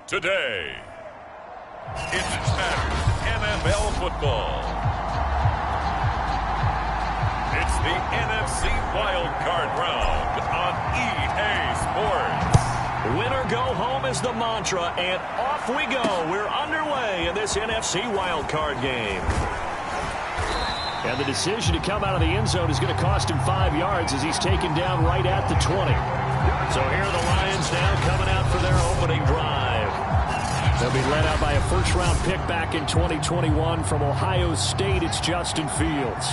today. It's NFL football. It's the NFC Wild Card Round on EA Sports. Win or go home is the mantra, and off we go. We're underway in this NFC Wild Card game. And the decision to come out of the end zone is going to cost him 5 yards as he's taken down right at the 20. So here are the Lions now coming out for their opening drive. They'll be led out by a first-round pick back in 2021 from Ohio State. It's Justin Fields.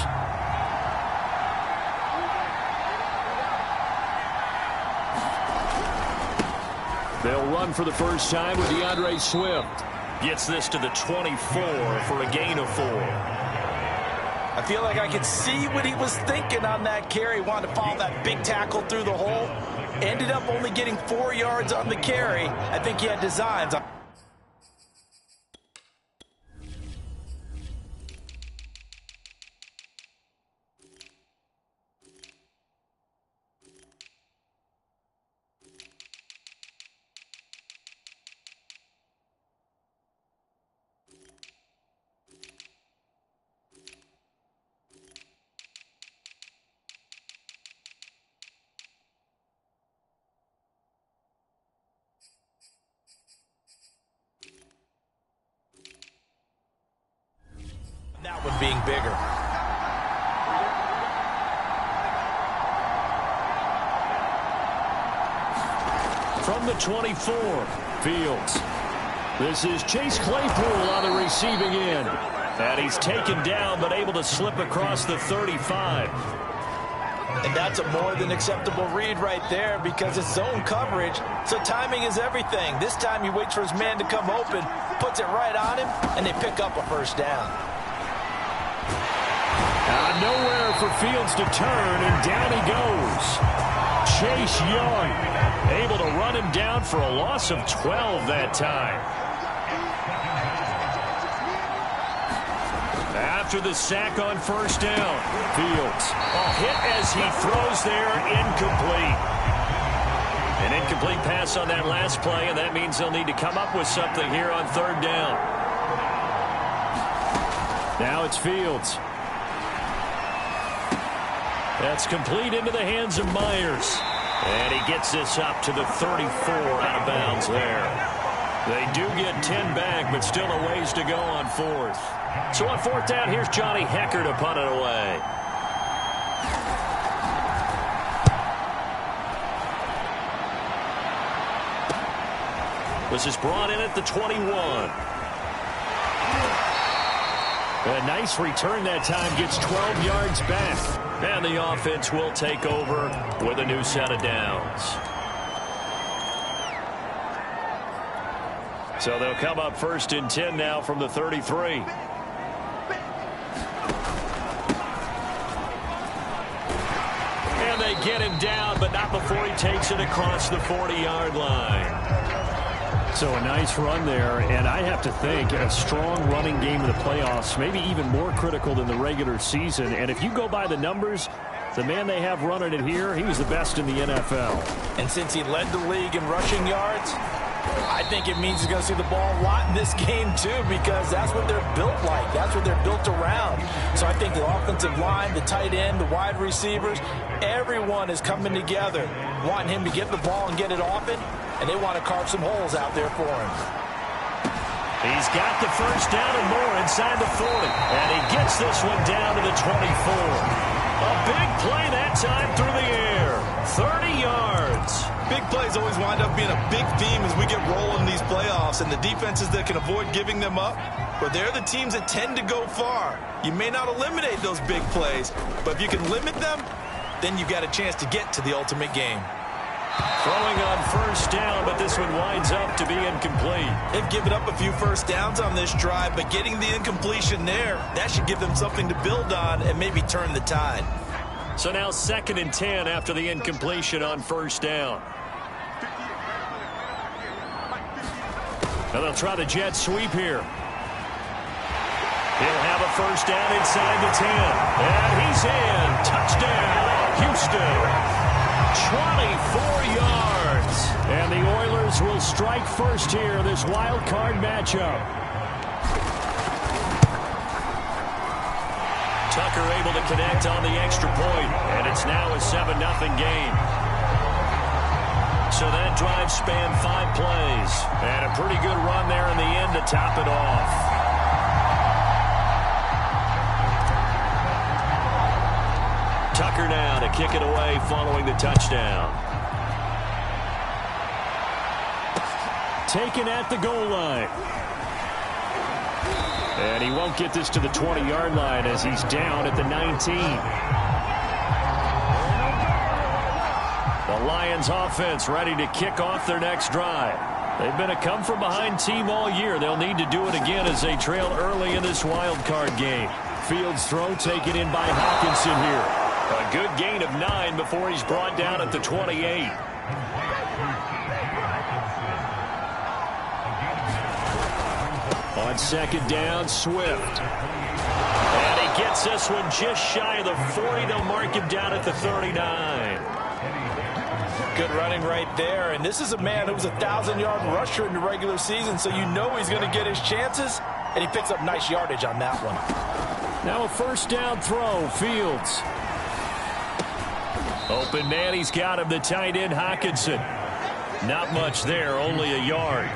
They'll run for the first time with DeAndre Swift. Gets this to the 24 for a gain of 4. I feel like I could see what he was thinking on that carry. Wanted to follow that big tackle through the hole. Ended up only getting 4 yards on the carry. I think he had designs. That one being bigger. From the 24, Fields. This is Chase Claypool on the receiving end. And he's taken down but able to slip across the 35. And that's a more than acceptable read right there because it's zone coverage, so timing is everything. This time he waits for his man to come open, puts it right on him, and they pick up a first down. Nowhere for Fields to turn, and down he goes. Chase Young able to run him down for a loss of 12 that time. After the sack on first down, Fields hit as he throws there, incomplete. An incomplete pass on that last play, and that means they'll need to come up with something here on third down. Now it's Fields. That's complete into the hands of Myers. And he gets this up to the 34 out of bounds there. They do get 10 back, but still a ways to go on fourth. So on fourth down, here's Johnny Hekker to punt it away. This is brought in at the 21. A nice return that time, gets 12 yards back. And the offense will take over with a new set of downs. So they'll come up first and 10 now from the 33. And they get him down, but not before he takes it across the 40-yard line. So a nice run there, and I have to think a strong running game in the playoffs, maybe even more critical than the regular season. And if you go by the numbers, the man they have running it here, he was the best in the NFL. And since he led the league in rushing yards, I think it means he's going to see the ball a lot in this game too, because that's what they're built like. That's what they're built around. So I think the offensive line, the tight end, the wide receivers, everyone is coming together, wanting him to get the ball and get it often. And they want to carve some holes out there for him. He's got the first down and more inside the 40. And he gets this one down to the 24. A big play that time through the air. 30 yards. Big plays always wind up being a big theme as we get rolling these playoffs. And the defenses that can avoid giving them up, but they're the teams that tend to go far. You may not eliminate those big plays, but if you can limit them, then you've got a chance to get to the ultimate game. Throwing on first down, but this one winds up to be incomplete. They've given up a few first downs on this drive, but getting the incompletion there, that should give them something to build on and maybe turn the tide. So now 2nd and 10 after the incompletion on first down. Now they'll try the jet sweep here. He'll have a first down inside the 10. And he's in. Touchdown, Houston. 24 yards. is. And the Oilers will strike first here, this wild card matchup. Tucker able to connect on the extra point, and it's now a 7-0 game. So that drive spanned 5 plays, and a pretty good run there in the end to top it off. Tucker now to kick it away following the touchdown. Taken at the goal line. And he won't get this to the 20-yard line as he's down at the 19. The Lions offense ready to kick off their next drive. They've been a come-from-behind team all year. They'll need to do it again as they trail early in this wild card game. Fields throw taken in by Hockenson here. A good gain of 9 before he's brought down at the 28. On second down, Swift. And he gets this one just shy of the 40. They'll mark him down at the 39. Good running right there. And this is a man who was a 1,000-yard rusher in the regular season, so you know he's going to get his chances. And he picks up nice yardage on that one. Now a first down throw, Fields. Open man, he's got him, the tight end, Hockenson. Not much there, only a yard.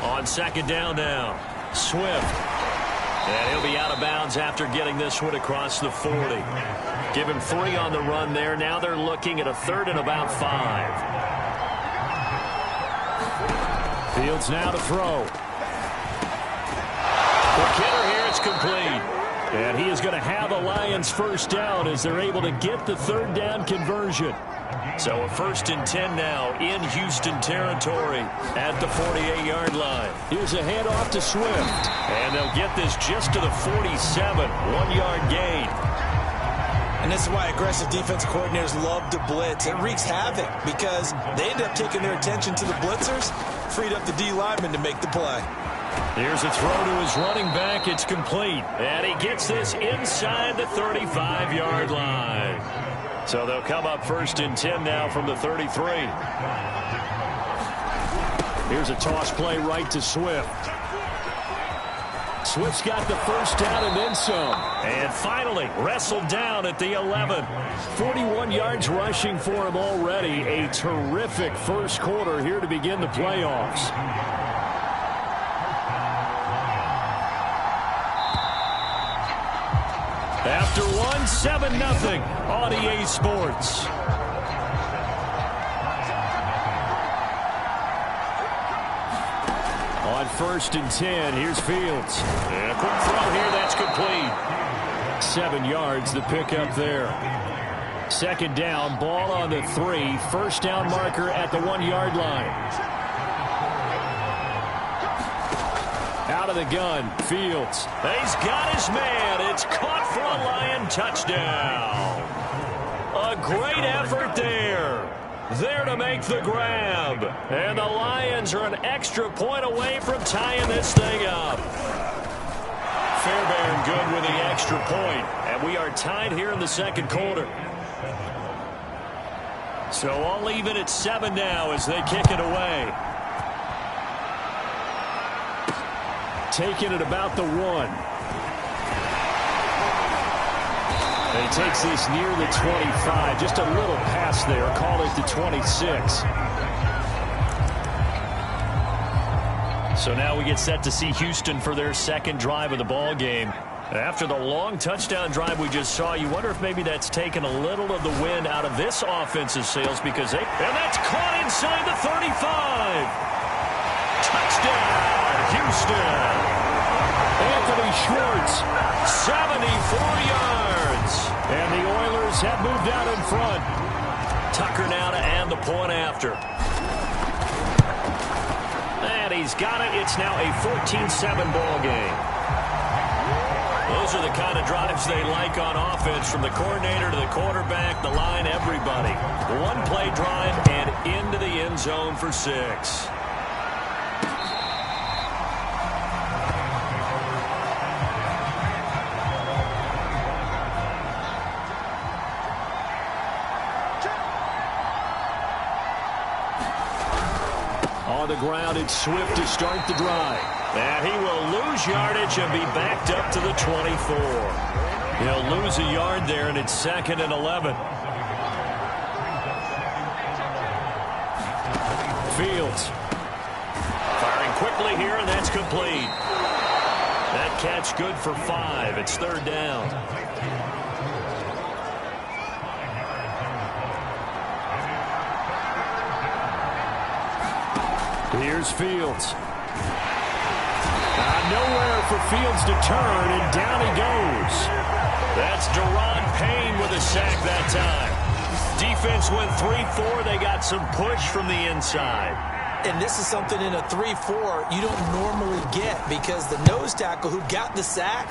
On second down now, Swift. And he'll be out of bounds after getting this one across the 40. Give him 3 on the run there. Now they're looking at a 3rd and about 5. Fields now to throw. The kidder here, it's complete. And he is going to have a Lions first down as they're able to get the 3rd down conversion. So a 1st and 10 now in Houston territory at the 48-yard line. Here's a handoff to Swift. And they'll get this just to the 47, 1-yard gain. And this is why aggressive defensive coordinators love to blitz. It wreaks havoc because they end up taking their attention to the blitzers, freed up the D lineman to make the play. Here's a throw to his running back. It's complete. And he gets this inside the 35-yard line. So they'll come up 1st and 10 now from the 33. Here's a toss play right to Swift. Swift's got the first down and then some. And finally wrestled down at the 11. 41 yards rushing for him already. A terrific first quarter here to begin the playoffs. After 7-0 on EA Sports. On 1st and 10, here's Fields. And a quick throw here, that's complete. 7 yards, the pickup there. Second down, ball on the 3. First down marker at the 1-yard line. Out of the gun, Fields. He's got his man. It's caught for a Lion touchdown. A great effort there. There to make the grab. And the Lions are an extra point away from tying this thing up. Fairbairn good with the extra point. And we are tied here in the second quarter. So all even at 7 now as they kick it away. Taking it about the 1. And he takes this near the 25. Just a little pass there. Call it the 26. So now we get set to see Houston for their second drive of the ball game. After the long touchdown drive we just saw, you wonder if maybe that's taken a little of the wind out of this offensive sails because they... And that's caught inside the 35. Touchdown, Houston. Anthony Schwartz, 74 yards. And the Oilers have moved out in front. Tucker now to add the point after. And he's got it. It's now a 14-7 ball game. Those are the kind of drives they like on offense, from the coordinator to the quarterback, the line, everybody. One-play drive and into the end zone for 6. on the ground. It's Swift to start the drive. And he will lose yardage and be backed up to the 24. He'll lose a yard there, and it's 2nd and 11. Fields firing quickly here, and that's complete. That catch good for 5. It's 3rd down. Here's Fields. Nowhere for Fields to turn, and down he goes. That's Daron Payne with a sack that time. Defense went 3-4. They got some push from the inside. And this is something in a 3-4 you don't normally get, because the nose tackle who got the sack,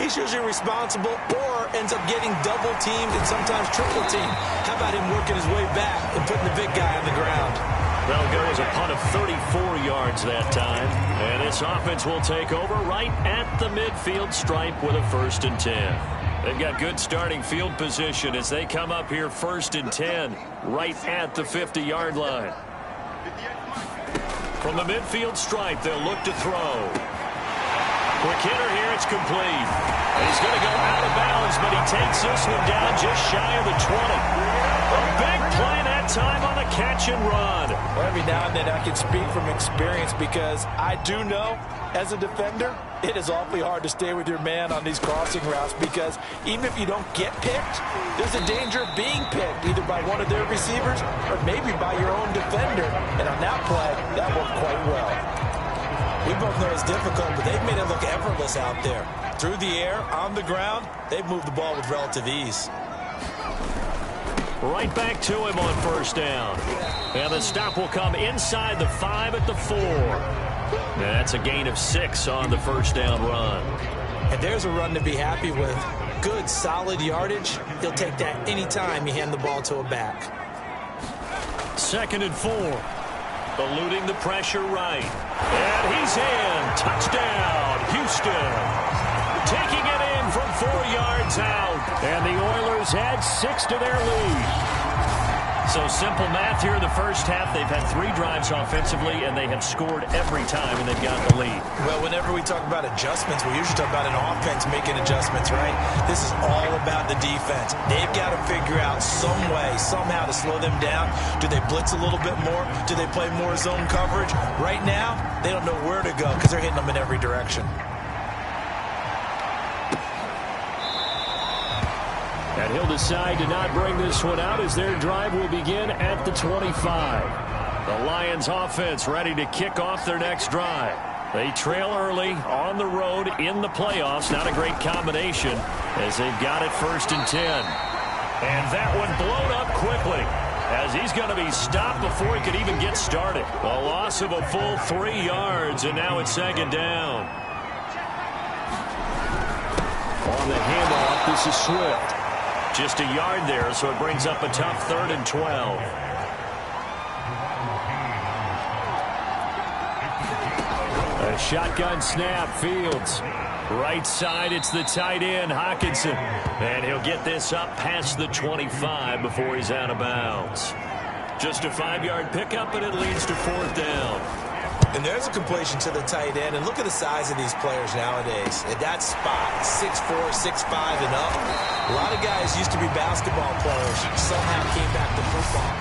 he's usually responsible or ends up getting double teamed and sometimes triple teamed. How about him working his way back and putting the big guy on the ground? That'll go as a punt of 34 yards that time. And this offense will take over right at the midfield stripe with a 1st and 10. They've got good starting field position as they come up here 1st and 10 right at the 50-yard line. From the midfield stripe, they'll look to throw. Quick hitter here, it's complete. And he's going to go out of bounds, but he takes this one down just shy of the 20. A big play that time on the catch and run. Well, every now and then I can speak from experience, because I do know, as a defender, it is awfully hard to stay with your man on these crossing routes, because even if you don't get picked, there's a danger of being picked, either by one of their receivers or maybe by your own defender. And on that play, that worked quite well. We both know it's difficult, but they've made it look effortless out there. Through the air, on the ground, they've moved the ball with relative ease. Right back to him on 1st down. And the stop will come inside the 5 at the 4. That's a gain of 6 on the 1st down run. And there's a run to be happy with. Good, solid yardage. He'll take that anytime you hand the ball to a back. 2nd and 4. Eluding the pressure right. And he's in. Touchdown, Houston. Taking it in from 4 yards out. And the Oilers add 6 to their lead. So simple math here in the first half. They've had 3 drives offensively, and they have scored every time, and they've got the lead. Well, whenever we talk about adjustments, we usually talk about an offense making adjustments, right? This is all about the defense. They've got to figure out some way, somehow to slow them down. Do they blitz a little bit more? Do they play more zone coverage? Right now, they don't know where to go because they're hitting them in every direction. And he'll decide to not bring this one out as their drive will begin at the 25. The Lions offense ready to kick off their next drive. They trail early on the road in the playoffs. Not a great combination as they've got it 1st and 10. And that one blown up quickly as he's going to be stopped before he could even get started. A loss of a full 3 yards, and now it's 2nd down. On the handoff, this is Swift. Just a yard there, so it brings up a tough 3rd and 12. A shotgun snap, Fields. Right side, it's the tight end, Hockenson. And he'll get this up past the 25 before he's out of bounds. Just a 5-yard pickup, and it leads to 4th down. And there's a completion to the tight end. And look at the size of these players nowadays. At that spot, 6'4", 6'5", and up. A lot of guys used to be basketball players. Somehow came back to football.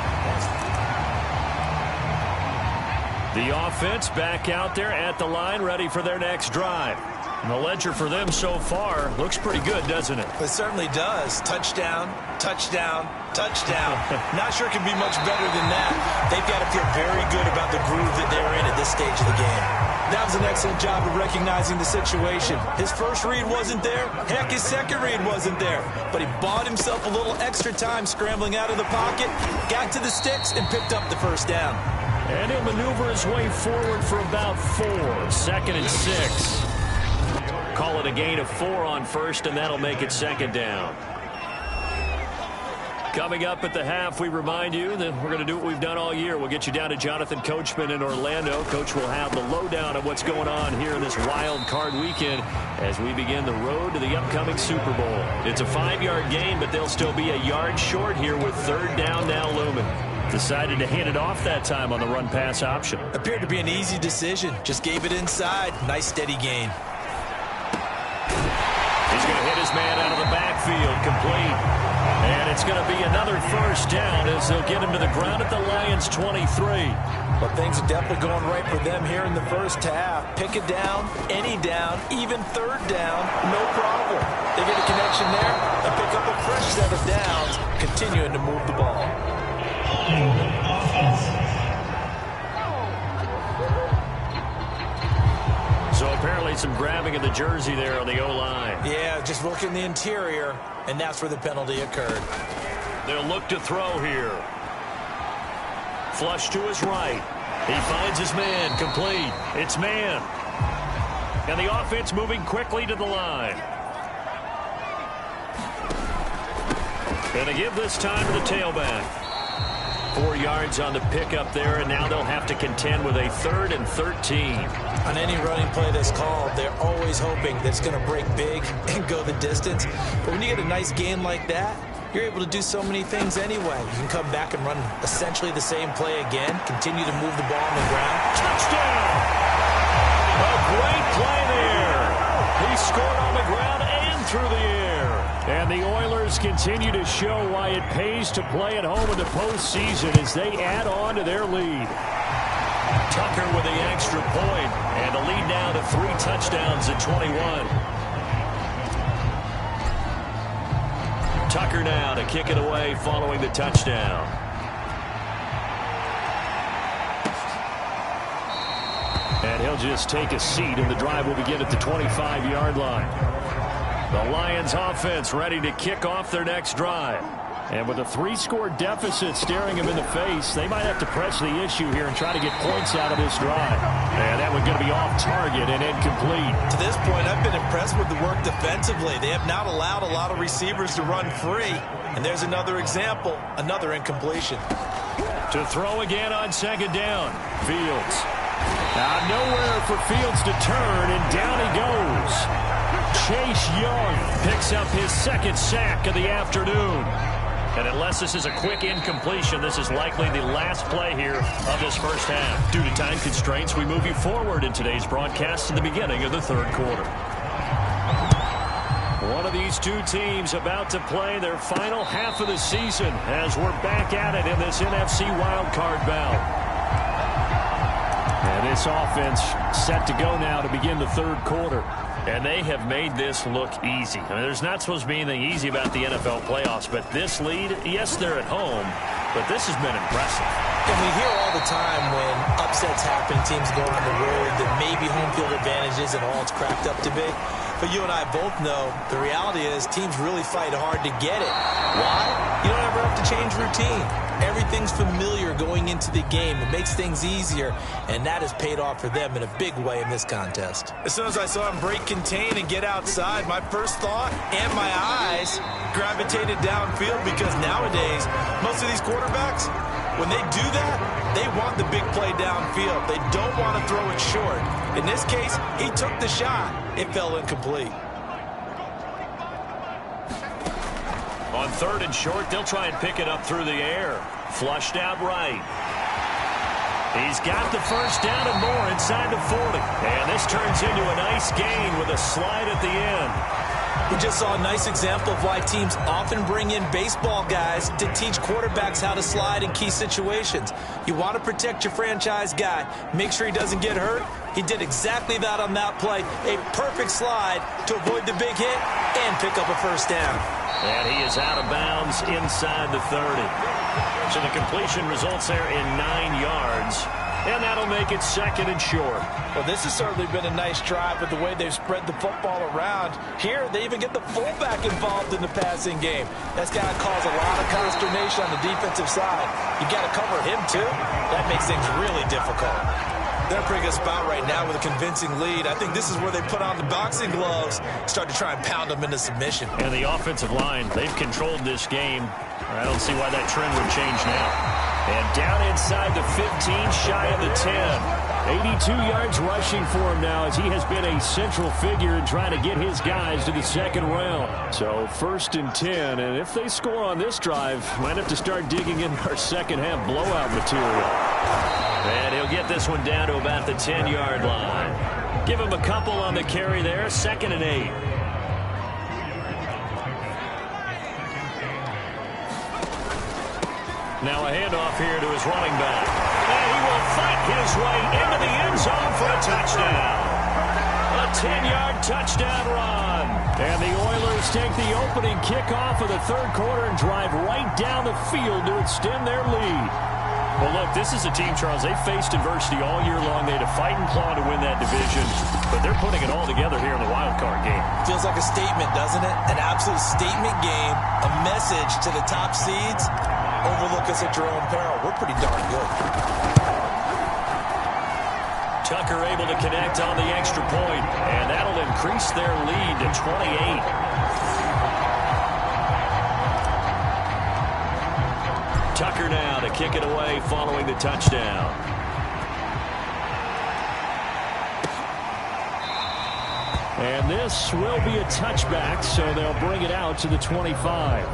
The offense back out there at the line, ready for their next drive. And the ledger for them so far looks pretty good, doesn't it? It certainly does. Touchdown, touchdown, touchdown. Not sure it can be much better than that. They've got to feel very good about the groove that they're in at this stage of the game. That was an excellent job of recognizing the situation. His first read wasn't there. Heck, his second read wasn't there. But he bought himself a little extra time scrambling out of the pocket, got to the sticks, and picked up the 1st down. And he'll maneuver his way forward for about 4. 2nd and 6. Call it a gain of 4 on 1st, and that'll make it 2nd down. Coming up at the half, we remind you that we're going to do what we've done all year. We'll get you down to Jonathan Coachman in Orlando. Coach will have the lowdown of what's going on here in this wild card weekend as we begin the road to the upcoming Super Bowl. It's a 5-yard gain, but they'll still be a yard short here with 3rd down now looming. Decided to hand it off that time on the run-pass option. Appeared to be an easy decision. Just gave it inside. Nice steady gain. He's going to hit his man out of the backfield, complete. And it's going to be another first down as they'll get him to the ground at the Lions' 23. But things are definitely going right for them here in the first half. Pick it down, any down, even third down, no problem. They get a connection there and pick up a fresh set of downs, continuing to move the ball. So apparently some grabbing of the jersey there on the O-line. Yeah, just working the interior, and that's where the penalty occurred. They'll look to throw here. Flush to his right. He finds his man, complete. It's man. And the offense moving quickly to the line. And they give this time to the tailback. 4 yards on the pickup there, and now they'll have to contend with a 3rd and 13. On any running play that's called, they're always hoping that it's going to break big and go the distance. But when you get a nice gain like that, you're able to do so many things anyway. You can come back and run essentially the same play again, continue to move the ball on the ground. Touchdown! A great play there. He scored on the ground and through the air. And the Oilers continue to show why it pays to play at home in the postseason as they add on to their lead. Tucker with the extra point, and the lead now to 3 touchdowns at 21. Tucker now to kick it away following the touchdown. And he'll just take a seat, and the drive will begin at the 25-yard line. The Lions offense ready to kick off their next drive. And with a 3-score deficit staring them in the face, they might have to press the issue here and try to get points out of this drive. And that one's going to be off target and incomplete. To this point, I've been impressed with the work defensively. They have not allowed a lot of receivers to run free. And there's another example, another incompletion. To throw again on 2nd down, Fields. Now nowhere for Fields to turn, and down he goes. Chase Young picks up his 2nd sack of the afternoon. And unless this is a quick incompletion, this is likely the last play here of this first half. Due to time constraints, we move you forward in today's broadcast to the beginning of the 3rd quarter. One of these two teams about to play their final half of the season as we're back at it in this NFC wildcard bout. And this offense set to go now to begin the 3rd quarter. And they have made this look easy. I mean, there's not supposed to be anything easy about the NFL playoffs, but this lead, yes, they're at home, but this has been impressive. And we hear all the time when upsets happen, teams go on the road, that maybe home field advantage isn't all it's cracked up to be. But you and I both know the reality is teams really fight hard to get it. Why? You don't ever have to change routine. Everything's familiar going into the game. It makes things easier, and that has paid off for them in a big way in this contest. As soon as I saw him break contain and get outside, my first thought and my eyes gravitated downfield, because nowadays, most of these quarterbacks, when they do that, they want the big play downfield. They don't want to throw it short. In this case, he took the shot. It fell incomplete. On 3rd and short, they'll try and pick it up through the air. Flushed out right. He's got the first down and more inside the 40. And this turns into a nice gain with a slide at the end. We just saw a nice example of why teams often bring in baseball guys to teach quarterbacks how to slide in key situations. You want to protect your franchise guy. Make sure he doesn't get hurt. He did exactly that on that play. A perfect slide to avoid the big hit and pick up a first down. And he is out of bounds inside the 30. So the completion results there in 9 yards. And that'll make it 2nd and short. Well, this has certainly been a nice drive with the way they've spread the football around. Here, they even get the fullback involved in the passing game. That's got to cause a lot of consternation on the defensive side. You got to cover him, too. That makes things really difficult. They're in a pretty good spot right now with a convincing lead. I think this is where they put on the boxing gloves, start to try and pound them into submission. And the offensive line, they've controlled this game. I don't see why that trend would change now. And down inside the 15, shy of the 10. 82 yards rushing for him now as he has been a central figure in trying to get his guys to the second round. So 1st and 10, and if they score on this drive, might have to start digging in our second half blowout material. And he'll get this one down to about the 10-yard line. Give him a couple on the carry there, 2nd and 8. Now a handoff here to his running back. And he will fight his way into the end zone for a touchdown. A 10-yard touchdown run. And the Oilers take the opening kickoff of the third quarter and drive right down the field to extend their lead. Well, look, this is a team, Charles, they faced adversity all year long. They had to fight and claw to win that division, but they're putting it all together here in the wild card game. Feels like a statement, doesn't it? An absolute statement game, a message to the top seeds. Overlook us at your own peril. We're pretty darn good. Tucker able to connect on the extra point, and that'll increase their lead to 28. Tucker now to kick it away following the touchdown. And this will be a touchback, so they'll bring it out to the 25.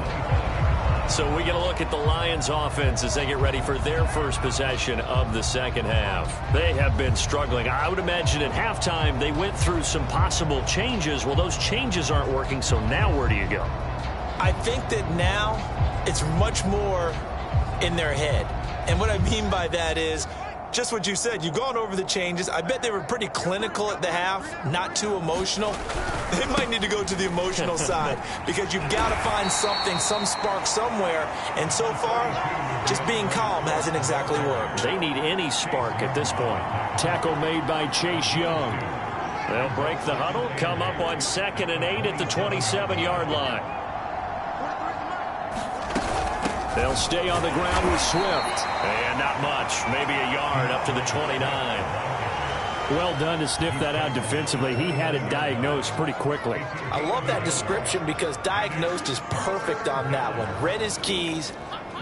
So we get a look at the Lions offense as they get ready for their first possession of the second half. They have been struggling. I would imagine at halftime they went through some possible changes. Well, those changes aren't working, so now where do you go? I think that now it's much more in their head. And what I mean by that is just what you said. You've gone over the changes. I bet they were pretty clinical at the half, not too emotional. They might need to go to the emotional side because you've got to find something, some spark somewhere. And so far, just being calm hasn't exactly worked. They need any spark at this point. Tackle made by Chase Young. They'll break the huddle, come up on 2nd and 8 at the 27-yard line. They'll stay on the ground with Swift. And not much, maybe a yard up to the 29. Well done to sniff that out defensively. He had it diagnosed pretty quickly. I love that description because diagnosed is perfect on that one. Read his keys,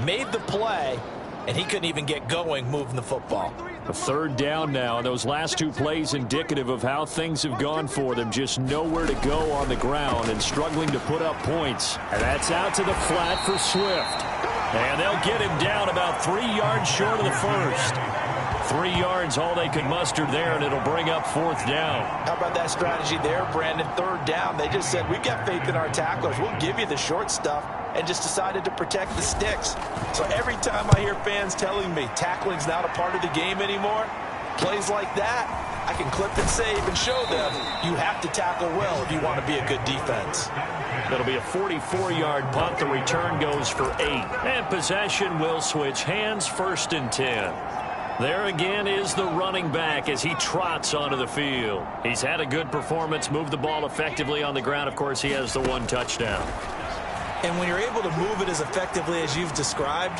made the play, and he couldn't even get going moving the football. A 3rd down now. Those last 2 plays indicative of how things have gone for them. Just nowhere to go on the ground and struggling to put up points. And that's out to the flat for Swift. And they'll get him down about 3 yards short of the first. 3 yards all they could muster there, and it'll bring up 4th down. How about that strategy there, Brandon? 3rd down. They just said, we've got faith in our tacklers. We'll give you the short stuff, and just decided to protect the sticks. So every time I hear fans telling me tackling's not a part of the game anymore, plays like that, I can clip and save and show them you have to tackle well if you want to be a good defense. That'll be a 44-yard punt. The return goes for 8. And possession will switch hands, 1st and 10. There again is the running back as he trots onto the field. He's had a good performance, moved the ball effectively on the ground. Of course, he has the 1 touchdown. And when you're able to move it as effectively as you've described,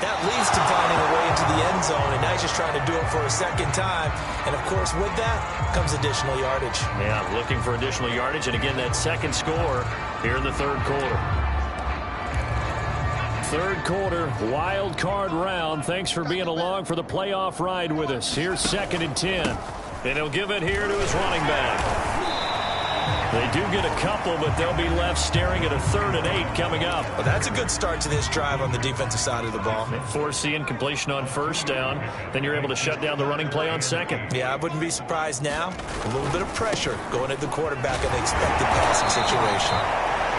that leads to finding a way into the end zone, and now he's just trying to do it for a 2nd time. And, of course, with that comes additional yardage. Yeah, looking for additional yardage, and again, that 2nd score here in the 3rd quarter. 3rd quarter, wild card round. Thanks for being along for the playoff ride with us. Here's 2nd and 10. And he'll give it here to his running back. They do get a couple, but they'll be left staring at a 3rd and 8 coming up. Well, that's a good start to this drive on the defensive side of the ball. Force the incompletion on 1st down. Then you're able to shut down the running play on 2nd. Yeah, I wouldn't be surprised now. A little bit of pressure going at the quarterback in the expected passing situation.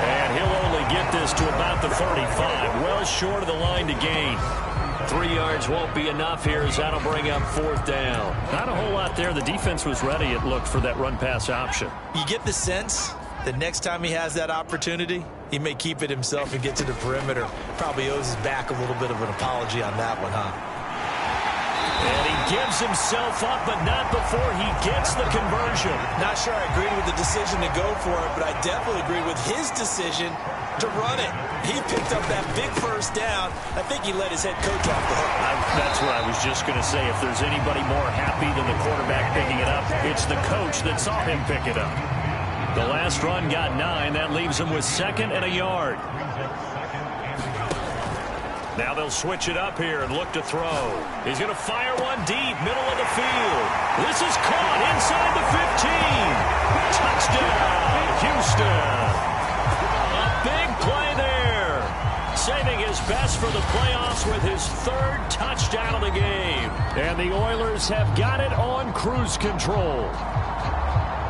And he'll only get this to about the 35. Well short of the line to gain. 3 yards won't be enough here as that'll bring up 4th down. Not a whole lot there. The defense was ready, it looked, for that run-pass option. You get the sense that next time he has that opportunity, he may keep it himself and get to the perimeter. Probably owes his back a little bit of an apology on that one, huh? And he gives himself up, but not before he gets the conversion. Not sure I agree with the decision to go for it, but I definitely agree with his decision to run it. He picked up that big 1st down. I think he let his head coach off the hook. That's what I was just going to say. If there's anybody more happy than the quarterback picking it up, it's the coach that saw him pick it up. The last run got 9. That leaves him with 2nd and a yard. Now they'll switch it up here and look to throw. He's going to fire one deep, middle of the field. This is caught inside the 15. Touchdown, Houston. A big play there. Saving his best for the playoffs with his third touchdown of the game. And the Oilers have got it on cruise control.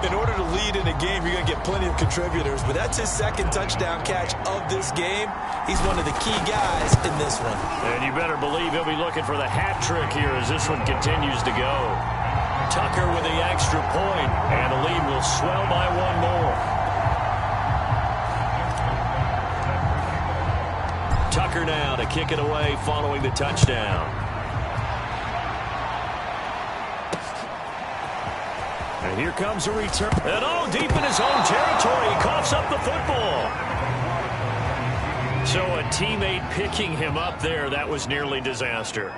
In order to lead in a game, you're going to get plenty of contributors, but that's his second touchdown catch of this game. He's one of the key guys in this one. And you better believe he'll be looking for the hat trick here as this one continues to go. Tucker with the extra point, and the lead will swell by one more. Tucker now to kick it away following the touchdown. And here comes a return. And deep in his own territory, he coughs up the football. So a teammate picking him up there, that was nearly disaster.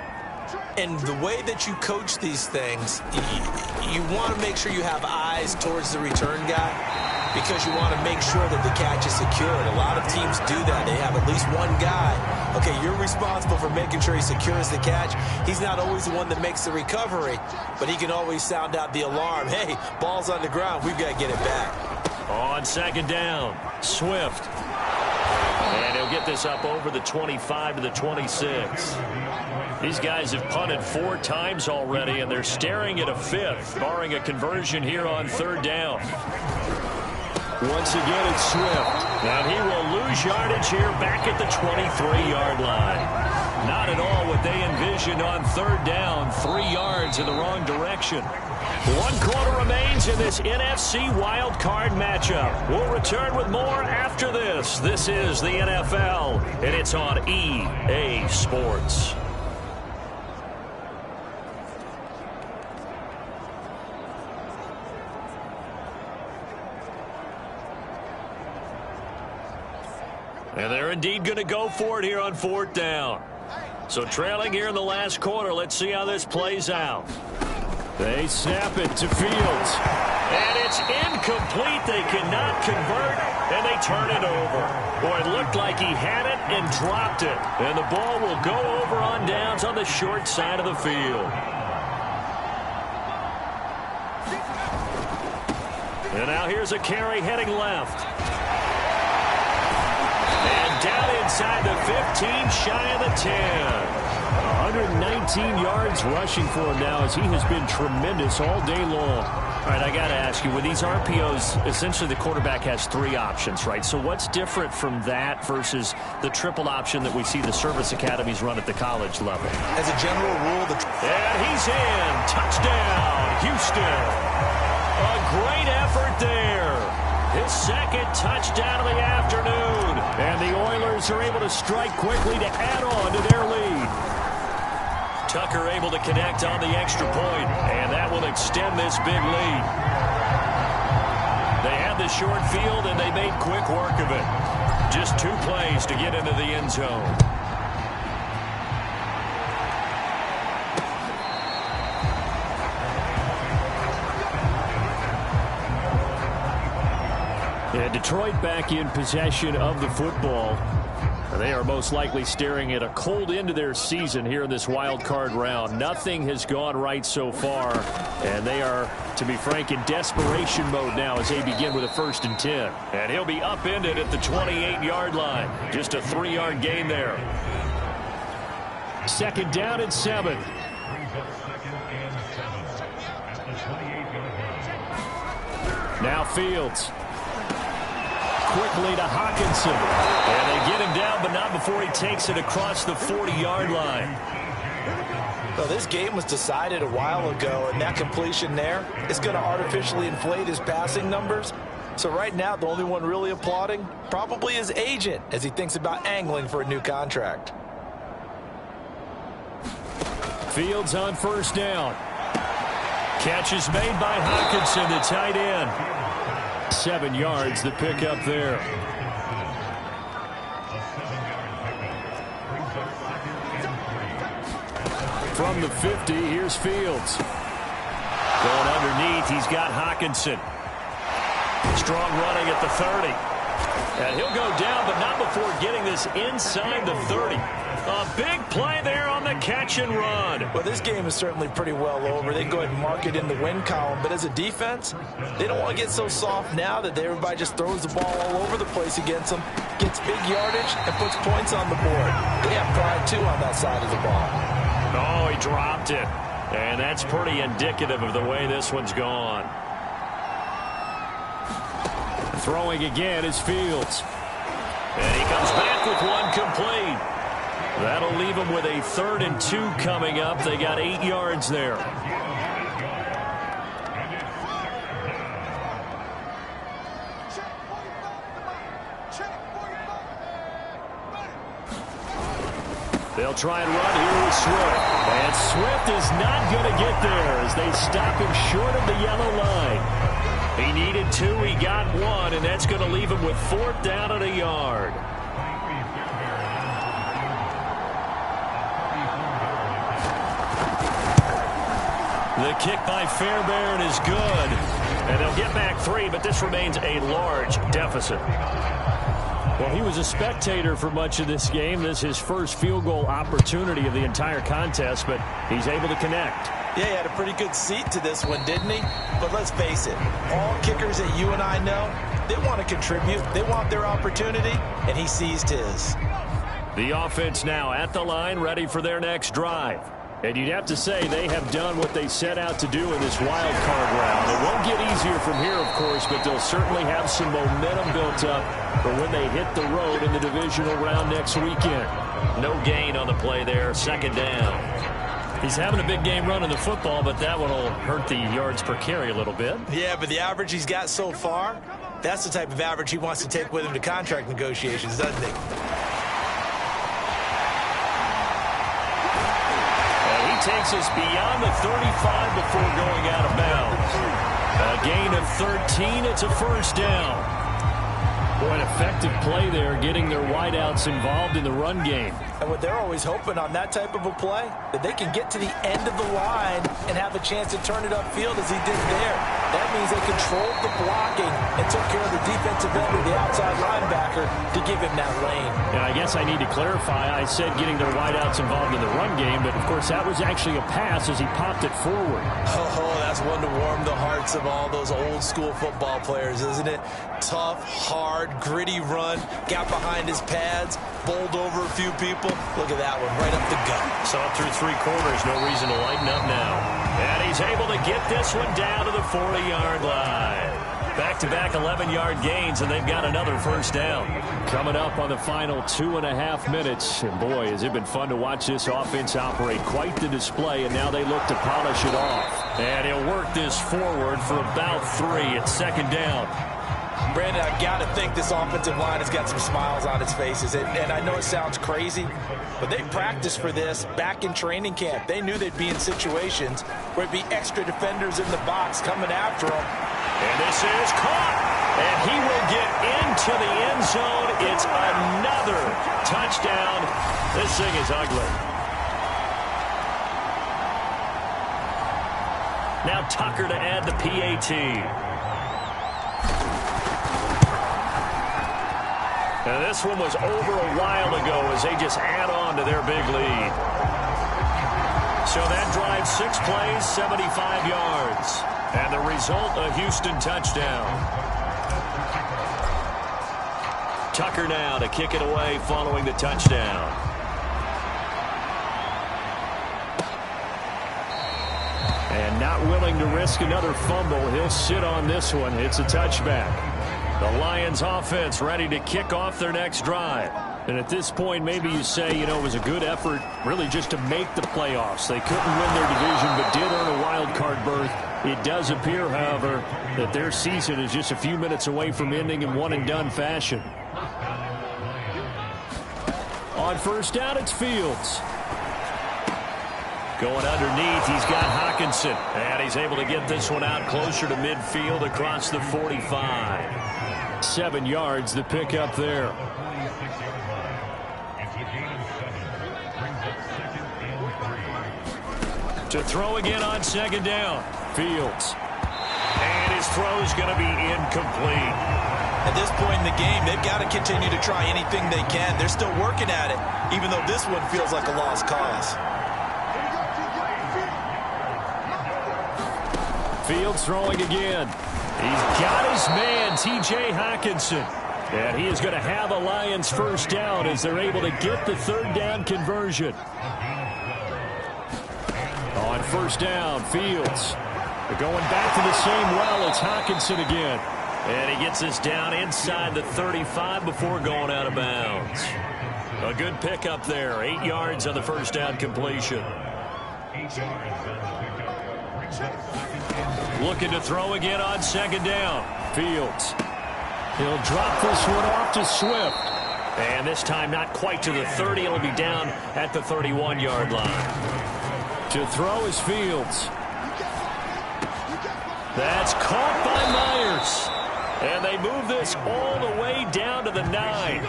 And the way that you coach these things, you want to make sure you have eyes towards the return guy because you want to make sure that the catch is secured. A lot of teams do that. They have at least one guy. Okay, you're responsible for making sure he secures the catch. He's not always the one that makes the recovery, but he can always sound out the alarm. Hey, ball's on the ground. We've got to get it back. On second down, Swift. And he'll get this up over the 25 to the 26. These guys have punted 4 times already, and they're staring at a 5th, barring a conversion here on third down. Once again, it's Swift. And he will lose yardage here back at the 23-yard line. Not at all what they envisioned on third down. 3 yards in the wrong direction. 1 quarter remains in this NFC Wild Card matchup. We'll return with more after this. This is the NFL, and it's on EA Sports. And they're indeed going to go for it here on fourth down. So trailing here in the last quarter, let's see how this plays out. They snap it to Fields. And it's incomplete. They cannot convert, and they turn it over. Boy, it looked like he had it and dropped it. And the ball will go over on downs on the short side of the field. And now here's a carry heading left. And down inside the 15, shy of the 10. 119 yards rushing for him now as he has been tremendous all day long. All right, I got to ask you, with these RPOs, essentially the quarterback has 3 options, right? So what's different from that versus the triple option that we see the service academies run at the college level? As a general rule, and he's in. Touchdown, Houston. A great effort there. His second touchdown of the afternoon. And the Oilers are able to strike quickly to add on to their lead. Tucker able to connect on the extra point, and that will extend this big lead. They had the short field, and they made quick work of it. Just 2 plays to get into the end zone. And Detroit back in possession of the football. They are most likely staring at a cold end to their season here in this wild card round. Nothing has gone right so far, and they are, to be frank, in desperation mode now as they begin with a 1st and 10. And he'll be upended at the 28-yard line. Just a 3-yard gain there. 2nd down and 7. Now Fields. Quickly to Hockenson. And they get him down, but not before he takes it across the 40-yard line. Well, this game was decided a while ago, and that completion there is going to artificially inflate his passing numbers. So right now, the only one really applauding probably his agent as he thinks about angling for a new contract. Fields on 1st down. Catch is made by Hockenson, the tight end. 7 yards, the pickup there. From the 50, here's Fields. Going underneath, he's got Hockenson. Strong running at the 30. And he'll go down, but not before getting this inside the 30. A big play there on the catch and run. Well, this game is certainly pretty well over. They can go ahead and mark it in the win column. But as a defense, they don't want to get so soft now that everybody just throws the ball all over the place against them, gets big yardage, and puts points on the board. They have pride, too, on that side of the ball. Oh, he dropped it. And that's pretty indicative of the way this one's gone. Throwing again is Fields. And he comes back with one complete. That'll leave him with a 3rd and 2 coming up. They got 8 yards there. They'll try and run here with Swift. And Swift is not going to get there as they stop him short of the yellow line. He needed 2, he got 1, and that's going to leave him with 4th down and a yard. The kick by Fairbairn is good. And they'll get back 3, but this remains a large deficit. Well, he was a spectator for much of this game. This is his first field goal opportunity of the entire contest, but he's able to connect. Yeah, he had a pretty good seat to this one, didn't he? But let's face it, all kickers that you and I know, they want to contribute. They want their opportunity, and he seized his. The offense now at the line, ready for their next drive. And you'd have to say they have done what they set out to do in this wild card round. It won't get easier from here, of course, but they'll certainly have some momentum built up for when they hit the road in the divisional round next weekend. No gain on the play there, 2nd down. He's having a big game running the football, but that one will hurt the yards per carry a little bit. Yeah, but the average he's got so far, that's the type of average he wants to take with him to contract negotiations, doesn't he? Takes us beyond the 35 before going out of bounds. A gain of 13. It's a 1st down. Boy, an effective play there, getting their wideouts involved in the run game. And what they're always hoping on that type of a play, that they can get to the end of the line and have a chance to turn it upfield as he did there. That means they controlled the blocking and took care of the defensive end or the outside linebacker to give him that lane. And I guess I need to clarify, I said getting their wideouts involved in the run game, but of course that was actually a pass as he popped it forward. Oh, that's one to warm the hearts of all those old school football players, isn't it? Tough, hard, gritty run, got behind his pads, bowled over a few people. Look at that one, right up the gut. Saw it through 3 quarters, no reason to lighten up now. And he's able to get this one down to the 40-yard line. Back-to-back 11-yard gains, and they've got another 1st down. Coming up on the final 2.5 minutes. And boy, has it been fun to watch this offense operate. Quite the display, and now they look to polish it off. And he'll work this forward for about 3. It's 2nd down. Brandon, I've got to think this offensive line has got some smiles on its faces. And I know it sounds crazy, but they practiced for this back in training camp. They knew they'd be in situations where it'd be extra defenders in the box coming after them. And this is caught. And he will get into the end zone. It's another touchdown. This thing is ugly. Now Tucker to add the PAT. And this one was over a while ago as they just add on to their big lead. So that drive, 6 plays, 75 yards. And the result, a Houston touchdown. Tucker now to kick it away following the touchdown. And not willing to risk another fumble. He'll sit on this one. It's a touchback. The Lions offense ready to kick off their next drive. And at this point, maybe you say, you know, it was a good effort really just to make the playoffs. They couldn't win their division but did earn a wild card berth. It does appear, however, that their season is just a few minutes away from ending in one-and-done fashion. On 1st down, it's Fields. Going underneath, he's got Hockenson. And he's able to get this one out closer to midfield across the 45. 7 yards, the pickup there. To throw again on 2nd down. Fields. And his throw is going to be incomplete. At this point in the game, they've got to continue to try anything they can. They're still working at it, even though this one feels like a lost cause. Fields throwing again. He's got his man, T.J. Hockenson. And he is going to have a Lions first down as they're able to get the third down conversion. On first down, Fields. They're going back to the same well. It's Hockenson again. And he gets us down inside the 35 before going out of bounds. A good pickup there. 8 yards on the first down completion. Looking to throw again on second down. Fields. He'll drop this one off to Swift. And this time not quite to the 30. It'll be down at the 31-yard line. To throw is Fields. That's caught by Myers. And they move this all the way down to the 9.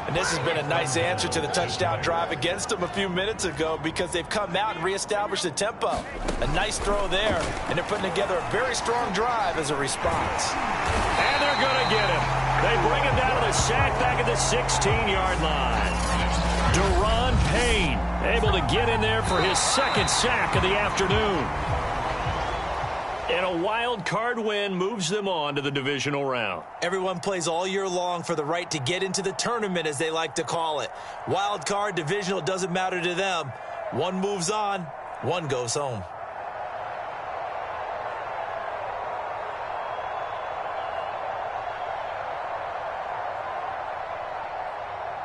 And this has been a nice answer to the touchdown drive against them a few minutes ago because they've come out and reestablished the tempo. A nice throw there, and they're putting together a very strong drive as a response. And they're going to get him. They bring him down to the sack back at the 16-yard line. Daron Payne able to get in there for his second sack of the afternoon. And a wild card win moves them on to the divisional round. Everyone plays all year long for the right to get into the tournament, as they like to call it. Wild card, divisional, doesn't matter to them. One moves on, one goes home.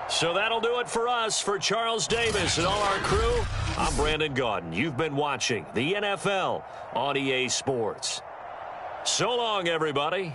So that'll do it for us. For Charles Davis and all our crew, I'm Brandon Gaudin. You've been watching the NFL on EA Sports. So long, everybody.